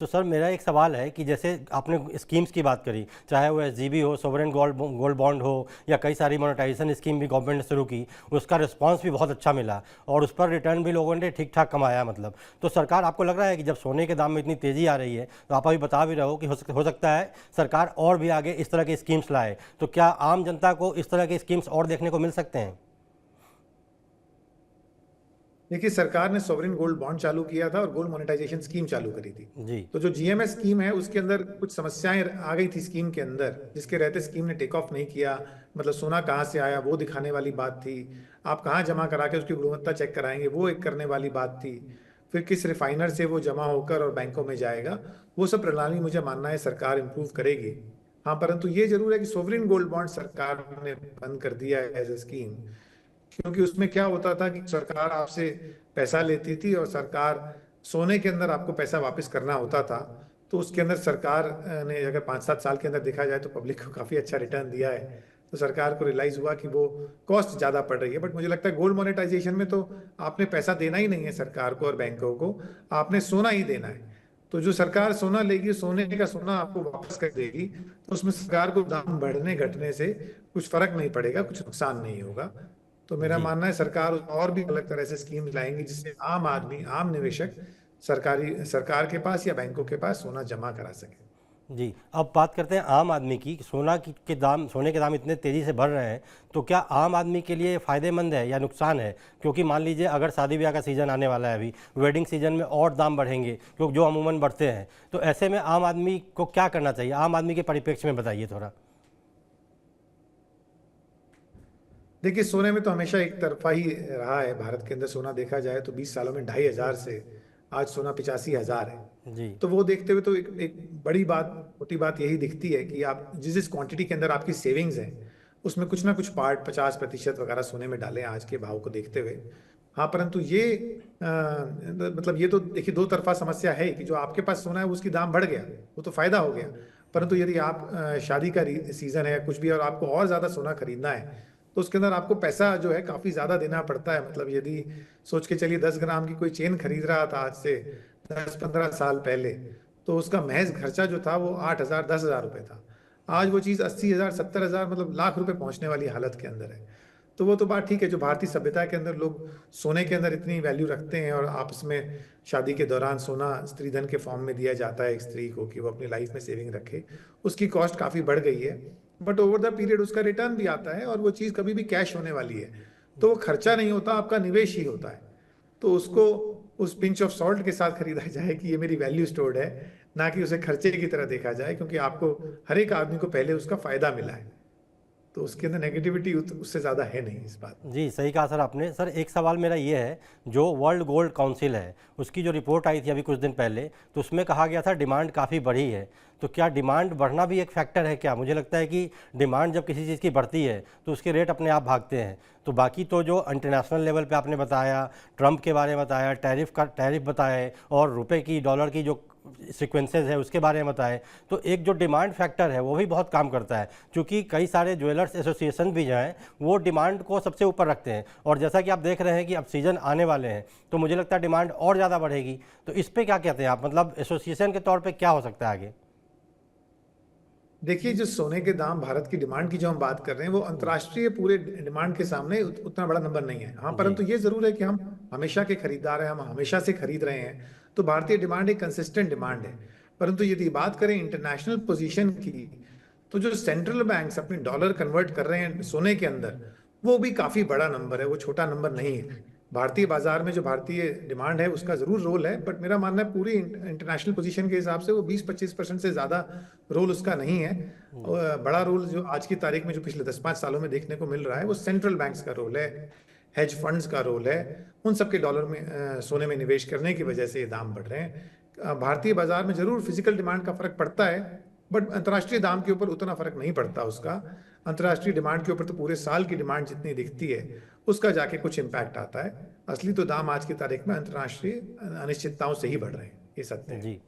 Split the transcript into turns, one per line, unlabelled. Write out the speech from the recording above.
तो सर मेरा एक सवाल है कि जैसे आपने स्कीम्स की बात करी, चाहे वो एसजीबी हो, सोवरेन गोल्ड बॉन्ड हो, या कई सारी मोनेटाइजेशन स्कीम भी गवर्नमेंट ने शुरू की, उसका रिस्पांस भी बहुत अच्छा मिला और उस पर रिटर्न भी लोगों ने ठीक ठाक कमाया। मतलब तो सरकार, आपको लग रहा है कि जब सोने के दाम में इतनी तेज़ी आ रही है, तो आप अभी बता भी रहे हो कि हो सकता है सरकार और भी आगे इस तरह की स्कीम्स लाए, तो क्या आम जनता को इस तरह की स्कीम्स और देखने को मिल सकते हैं?
देखिए, सरकार ने सॉवरेन गोल्ड बॉन्ड चालू किया था और गोल्ड मोनेटाइजेशन स्कीम चालू करी थी।
जी।
तो जो जीएमएस स्कीम है उसके अंदर कुछ समस्याएं आ गई थी स्कीम के अंदर, जिसके रहते स्कीम ने टेक ऑफ नहीं किया। मतलब सोना कहाँ से आया वो दिखाने वाली बात थी। आप कहाँ जमा करा के उसकी गुणवत्ता चेक कराएंगे वो एक करने वाली बात थी। फिर किस रिफाइनर से वो जमा होकर और बैंकों में जाएगा, वो सब प्रणाली मुझे मानना है सरकार इंप्रूव करेगी। हाँ, परंतु ये जरूर है कि सोवरेन गोल्ड बॉन्ड सरकार ने बंद कर दिया है एज ए स्कीम। क्योंकि उसमें क्या होता था कि सरकार आपसे पैसा लेती थी और सरकार सोने के अंदर आपको पैसा वापस करना होता था। तो उसके अंदर सरकार ने अगर 5-7 साल के अंदर देखा जाए तो पब्लिक को काफी अच्छा रिटर्न दिया है। तो सरकार को रियलाइज हुआ कि वो कॉस्ट ज्यादा पड़ रही है। बट मुझे लगता है गोल्ड मोनेटाइजेशन में तो आपने पैसा देना ही नहीं है सरकार को और बैंकों को, आपने सोना ही देना है। तो जो सरकार सोना लेगी, सोने का सोना आपको वापस कर देगी, तो उसमें सरकार को दाम बढ़ने घटने से कुछ फर्क नहीं पड़ेगा, कुछ नुकसान नहीं होगा। तो मेरा
जी।
मानना है सरकार और भी अलग तरह से स्कीम लाएंगी जिससे आम आदमी, आम निवेशक सरकार के पास या बैंकों के पास सोना जमा करा सके।
जी, अब बात करते हैं आम आदमी की। सोने के दाम इतने तेज़ी से बढ़ रहे हैं, तो क्या आम आदमी के लिए फ़ायदेमंद है या नुकसान है? क्योंकि मान लीजिए अगर शादी ब्याह का सीज़न आने वाला है, अभी वेडिंग सीजन में और दाम बढ़ेंगे, क्योंकि जो अमूमन बढ़ते हैं, तो ऐसे में आम आदमी को क्या करना चाहिए? आम आदमी के परिप्रेक्ष्य में बताइए थोड़ा।
देखिए, सोने में तो हमेशा एक तरफा ही रहा है। भारत के अंदर सोना देखा जाए तो 20 सालों में 2,500 से आज सोना 85,000 है।
जी।
तो वो देखते हुए तो एक बड़ी बात, छोटी बात यही दिखती है कि आप जिस जिस क्वांटिटी के अंदर आपकी सेविंग्स है उसमें कुछ ना कुछ पार्ट 50% वगैरह सोने में डालें आज के भाव को देखते हुए। हाँ, परंतु ये मतलब ये तो देखिए दो तरफा समस्या है कि जो आपके पास सोना है उसकी दाम बढ़ गया, वो तो फायदा हो गया। परंतु यदि आप शादी का सीजन है कुछ भी और आपको और ज्यादा सोना खरीदना है, तो उसके अंदर आपको पैसा जो है काफी ज्यादा देना पड़ता है। मतलब यदि सोच के चलिए 10 ग्राम की कोई चेन खरीद रहा था आज से 10-15 साल पहले, तो उसका महज खर्चा जो था वो 8,000 10,000 रुपए था। आज वो चीज 80,000 70,000 मतलब लाख रुपए पहुंचने वाली हालत के अंदर है। तो वो तो बात ठीक है, जो भारतीय सभ्यता के अंदर लोग सोने के अंदर इतनी वैल्यू रखते हैं और आपस में शादी के दौरान सोना स्त्री धन के फॉर्म में दिया जाता है एक स्त्री को कि वो अपनी लाइफ में सेविंग रखे, उसकी कॉस्ट काफी बढ़ गई है। बट ओवर द पीरियड उसका रिटर्न भी आता है और वो चीज कभी भी कैश होने वाली है। तो वो खर्चा नहीं होता, आपका निवेश ही होता है। तो उसको उस पिंच ऑफ सॉल्ट के साथ खरीदा जाए कि ये मेरी वैल्यू स्टोर्ड है, ना कि उसे खर्चे की तरह देखा जाए, क्योंकि आपको हर एक आदमी को पहले उसका फायदा मिला है। तो उसके अंदर नेगेटिविटी उससे ज्यादा है नहीं इस बात में।
जी, सही कहा सर आपने। सर एक सवाल मेरा ये है, जो वर्ल्ड गोल्ड काउंसिल है, उसकी जो रिपोर्ट आई थी अभी कुछ दिन पहले, तो उसमें कहा गया था डिमांड काफ़ी बढ़ी है। तो क्या डिमांड बढ़ना भी एक फैक्टर है क्या? मुझे लगता है कि डिमांड जब किसी चीज़ की बढ़ती है तो उसके रेट अपने आप भागते हैं। तो बाकी तो जो इंटरनेशनल लेवल पे आपने बताया, ट्रंप के बारे में बताया, टैरिफ बताए, और रुपए की, डॉलर की जो सीक्वेंसेस है उसके बारे में बताएं, तो एक जो डिमांड फैक्टर है वो भी बहुत काम करता है, क्योंकि कई सारे ज्वेलर्स एसोसिएशन भी जो हैं वो डिमांड को सबसे ऊपर रखते हैं। और जैसा कि आप देख रहे हैं कि अब सीज़न आने वाले हैं, तो मुझे लगता है डिमांड और ज़्यादा बढ़ेगी। तो इस पे क्या कहते हैं आप? मतलब एसोसिएशन के तौर पे क्या हो सकता है आगे?
देखिए, जो सोने के दाम, भारत की डिमांड की जो हम बात कर रहे हैं वो अंतर्राष्ट्रीय पूरे डिमांड के सामने उतना बड़ा नंबर नहीं है। हाँ,
जी।
परंतु ये जरूर है कि हम हमेशा के खरीदार हैं, हम हमेशा से खरीद रहे हैं। तो भारतीय डिमांड एक कंसिस्टेंट डिमांड है। परंतु यदि बात करें इंटरनेशनल पोजीशन की, तो जो सेंट्रल बैंक्स अपने डॉलर कन्वर्ट कर रहे हैं सोने के अंदर, वो भी काफी बड़ा नंबर है, वो छोटा नंबर नहीं है। भारतीय बाजार में जो भारतीय डिमांड है उसका जरूर रोल है, बट मेरा मानना है पूरी इंटरनेशनल पोजीशन के हिसाब से वो 20-25% से ज्यादा रोल उसका नहीं है। और बड़ा रोल जो आज की तारीख में जो पिछले 10-5 सालों में देखने को मिल रहा है वो सेंट्रल बैंक्स का रोल है, हेज फंड्स का रोल है। उन सबके डॉलर में सोने में निवेश करने की वजह से ये दाम बढ़ रहे हैं। भारतीय बाजार में जरूर फिजिकल डिमांड का फर्क पड़ता है, बट अंतर्राष्ट्रीय दाम के ऊपर उतना फर्क नहीं पड़ता उसका। अंतर्राष्ट्रीय डिमांड के ऊपर तो पूरे साल की डिमांड जितनी दिखती है उसका जाके कुछ इम्पैक्ट आता है। असली तो दाम आज की तारीख में अंतर्राष्ट्रीय अनिश्चितताओं से ही बढ़ रहे हैं, ये सत्य है।
जी।